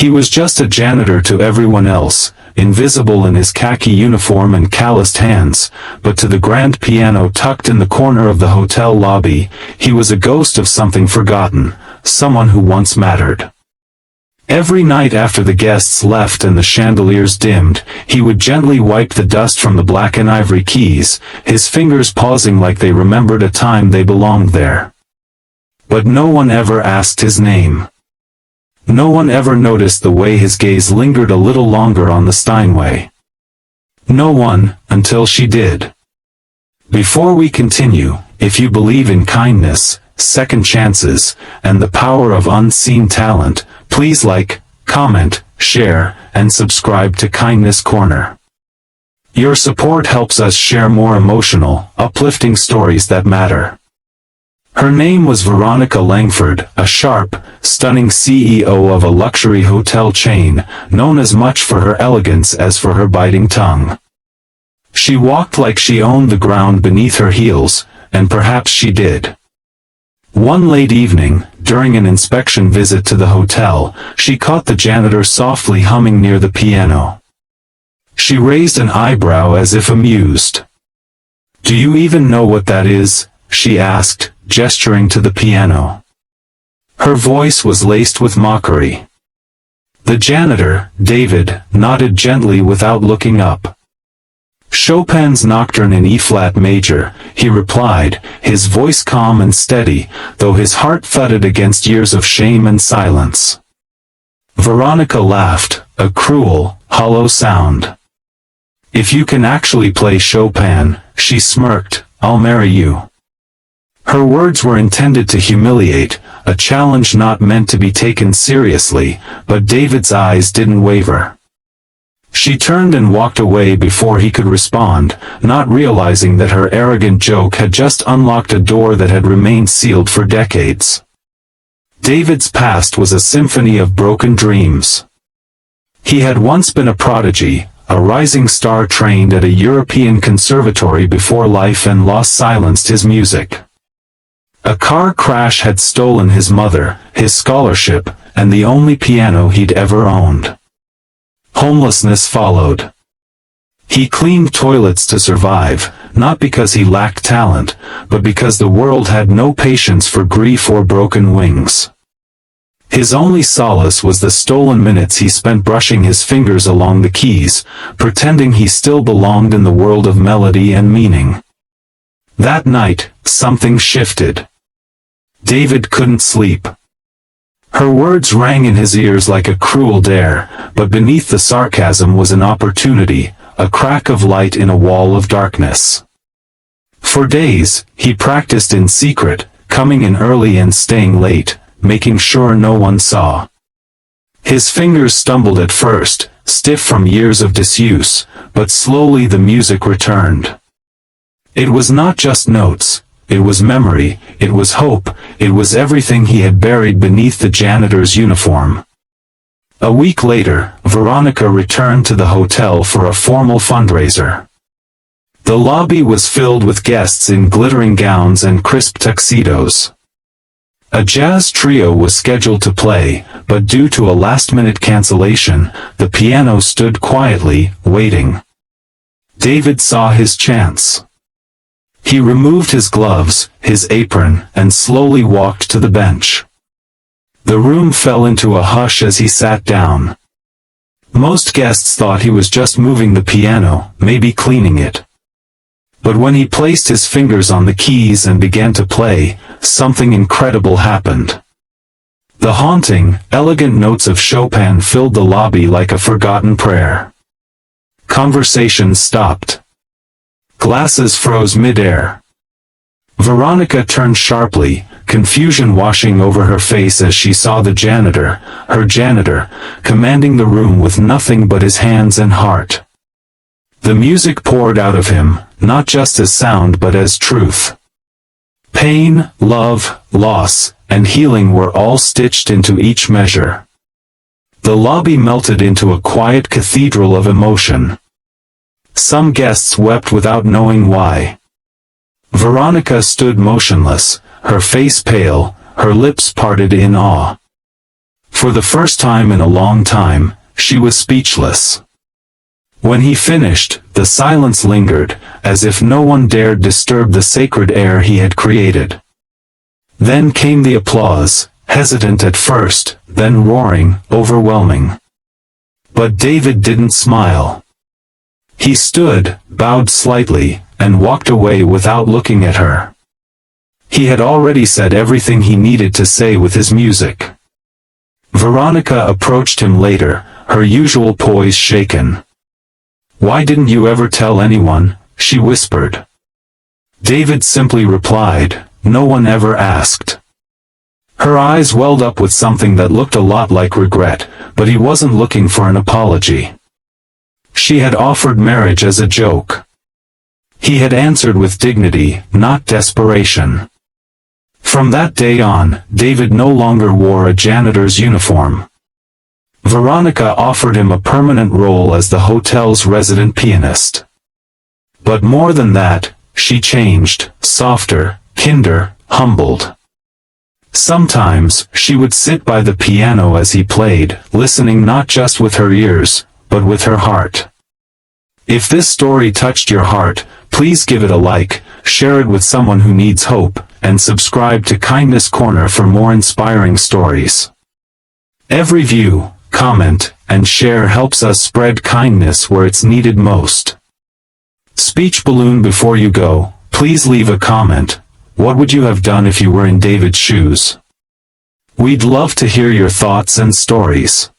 He was just a janitor to everyone else, invisible in his khaki uniform and calloused hands, but to the grand piano tucked in the corner of the hotel lobby, he was a ghost of something forgotten, someone who once mattered. Every night after the guests left and the chandeliers dimmed, he would gently wipe the dust from the black and ivory keys, his fingers pausing like they remembered a time they belonged there. But no one ever asked his name. No one ever noticed the way his gaze lingered a little longer on the Steinway. No one, until she did. Before we continue, if you believe in kindness, second chances, and the power of unseen talent, please like, comment, share, and subscribe to Kindness Corner. Your support helps us share more emotional, uplifting stories that matter. Her name was Veronica Langford, a sharp, stunning CEO of a luxury hotel chain, known as much for her elegance as for her biting tongue. She walked like she owned the ground beneath her heels, and perhaps she did. One late evening, during an inspection visit to the hotel, she caught the janitor softly humming near the piano. She raised an eyebrow as if amused. "Do you even know what that is?" she asked, gesturing to the piano. Her voice was laced with mockery. The janitor, David, nodded gently without looking up. "Chopin's Nocturne in E-flat major," he replied, his voice calm and steady, though his heart thudded against years of shame and silence. Veronica laughed, a cruel, hollow sound. "If you can actually play Chopin," she smirked, "I'll marry you." Her words were intended to humiliate, a challenge not meant to be taken seriously, but David's eyes didn't waver. She turned and walked away before he could respond, not realizing that her arrogant joke had just unlocked a door that had remained sealed for decades. David's past was a symphony of broken dreams. He had once been a prodigy, a rising star trained at a European conservatory before life and loss silenced his music. A car crash had stolen his mother, his scholarship, and the only piano he'd ever owned. Homelessness followed. He cleaned toilets to survive, not because he lacked talent, but because the world had no patience for grief or broken wings. His only solace was the stolen minutes he spent brushing his fingers along the keys, pretending he still belonged in the world of melody and meaning. That night, something shifted. David couldn't sleep. Her words rang in his ears like a cruel dare, but beneath the sarcasm was an opportunity, a crack of light in a wall of darkness. For days, he practiced in secret, coming in early and staying late, making sure no one saw. His fingers stumbled at first, stiff from years of disuse, but slowly the music returned. It was not just notes. It was memory, it was hope, it was everything he had buried beneath the janitor's uniform. A week later, Veronica returned to the hotel for a formal fundraiser. The lobby was filled with guests in glittering gowns and crisp tuxedos. A jazz trio was scheduled to play, but due to a last-minute cancellation, the piano stood quietly, waiting. David saw his chance. He removed his gloves, his apron, and slowly walked to the bench. The room fell into a hush as he sat down. Most guests thought he was just moving the piano, maybe cleaning it. But when he placed his fingers on the keys and began to play, something incredible happened. The haunting, elegant notes of Chopin filled the lobby like a forgotten prayer. Conversations stopped. Glasses froze mid-air. Veronica turned sharply, confusion washing over her face as she saw the janitor, her janitor, commanding the room with nothing but his hands and heart. The music poured out of him, not just as sound but as truth. Pain, love, loss, and healing were all stitched into each measure. The lobby melted into a quiet cathedral of emotion. Some guests wept without knowing why. Veronica stood motionless, her face pale, her lips parted in awe. For the first time in a long time, she was speechless. When he finished, the silence lingered, as if no one dared disturb the sacred air he had created. Then came the applause, hesitant at first, then roaring, overwhelming. But David didn't smile. He stood, bowed slightly, and walked away without looking at her. He had already said everything he needed to say with his music. Veronica approached him later, her usual poise shaken. "Why didn't you ever tell anyone?" she whispered. David simply replied, "No one ever asked." Her eyes welled up with something that looked a lot like regret, but he wasn't looking for an apology. She had offered marriage as a joke. He had answered with dignity, not desperation. From that day on, David no longer wore a janitor's uniform. Veronica offered him a permanent role as the hotel's resident pianist. But more than that, she changed, softer, kinder, humbled. Sometimes, she would sit by the piano as he played, listening not just with her ears, but with her heart. If this story touched your heart, please give it a like, share it with someone who needs hope, and subscribe to Kindness Corner for more inspiring stories. Every view, comment, and share helps us spread kindness where it's needed most. Speech balloon before you go, please leave a comment. What would you have done if you were in David's shoes? We'd love to hear your thoughts and stories.